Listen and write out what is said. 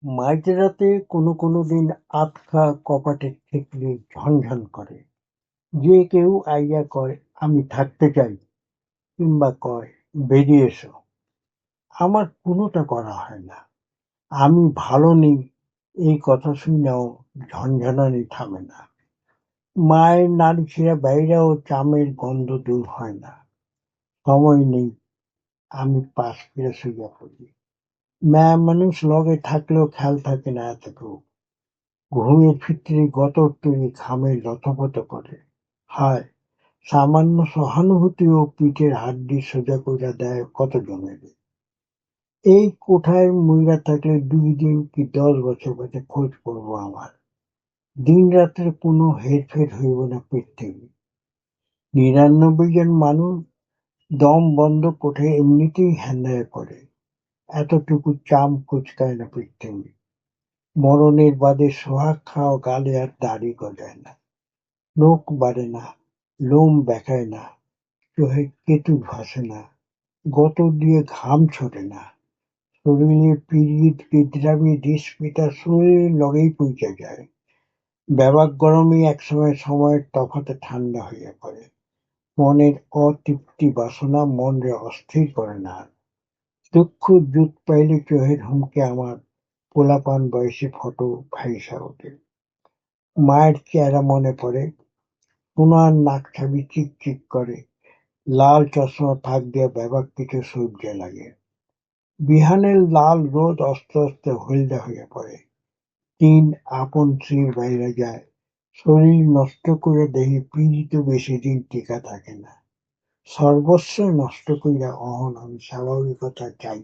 মাঝরাতে কোনো কোনো দিন আধখা কপাটে ঠেকলে ঝনঝন করে। যে কেউ আইয়া কয় আমি থাকতে চাই, কিংবা কয় বেরিয়ে এসো। আমার কোনোটা করা হয় না। আমি ভালো নেই এই কথা শুনেও ঝনঝনানি থামে না। মায়ের নাড়িছেড়া বাইরেও চামের গন্ধ দূর হয় না। সময় নেই, আমি পাশ ফিরে শুইয়া পড়ি। মেয়ে মানুষ লগে থাকলেও খেয়াল থাকে না এতটুকু। ঘুমের ভিতরে গতর তৈরি ঘামে লথপথ করে। হায়, সামান্য সহানুভূতিও পিঠের হাড্ডি সোজা কইরা দেয় কতজনের। এই কোঠায় মইরা থাকলে 2 দিন কি 10 বছর বাদে খোঁজ পড়বো আমার। দিন রাত্রে কোনো হেরফের হইব না পেট থেকে। 99 জন মানুষ দম বন্ধ কোঠায় এমনিতেই হ্যান্দায় পড়ে। এতটুকু চাম কুচকায় না পেট থেকে। মরণের বাদে সোহাগ খাওয়া গালে আর দাড়ি গজায় না, নখ বাড়ে না, লোম বেঁকায় না, চোখে কেতু ভাসে না, গতর দিয়ে ঘাম ছোটে না। শরীরে পিরিত বিদ্রামী রিস্পিতা শরীরের লগেই পৌঁছে যায়। ব্যাপক গরমে একসময় সময়ের তফাতে ঠান্ডা হইয়া পড়ে। মনের অতৃপ্তি বাসনা মনরে অস্থির করে না আর। দুঃখ জুত পাইলে চোখের হুমকে আমার পোলাপান বয়সী ফটো ভাইসা ওঠে। মায়ের চেহারা মনে পড়ে, সোনার নাকছাবি চিকচিক করে, লাল চশমা ফাঁক দিয়ে ব্যাপক কিছু সূর্যে লাগে। বিহানের লাল রোদ আস্তে আস্তে হলদে হয়ে পড়ে। টিন আপন স্ত্রীর বাইরে যায়। শরীর নষ্ট করে দেখি পীড়িত বেশি দিন টিকা থাকে না। সর্বস্ব নষ্ট কইরা অহন আমি স্বাভাবিকতা চাই।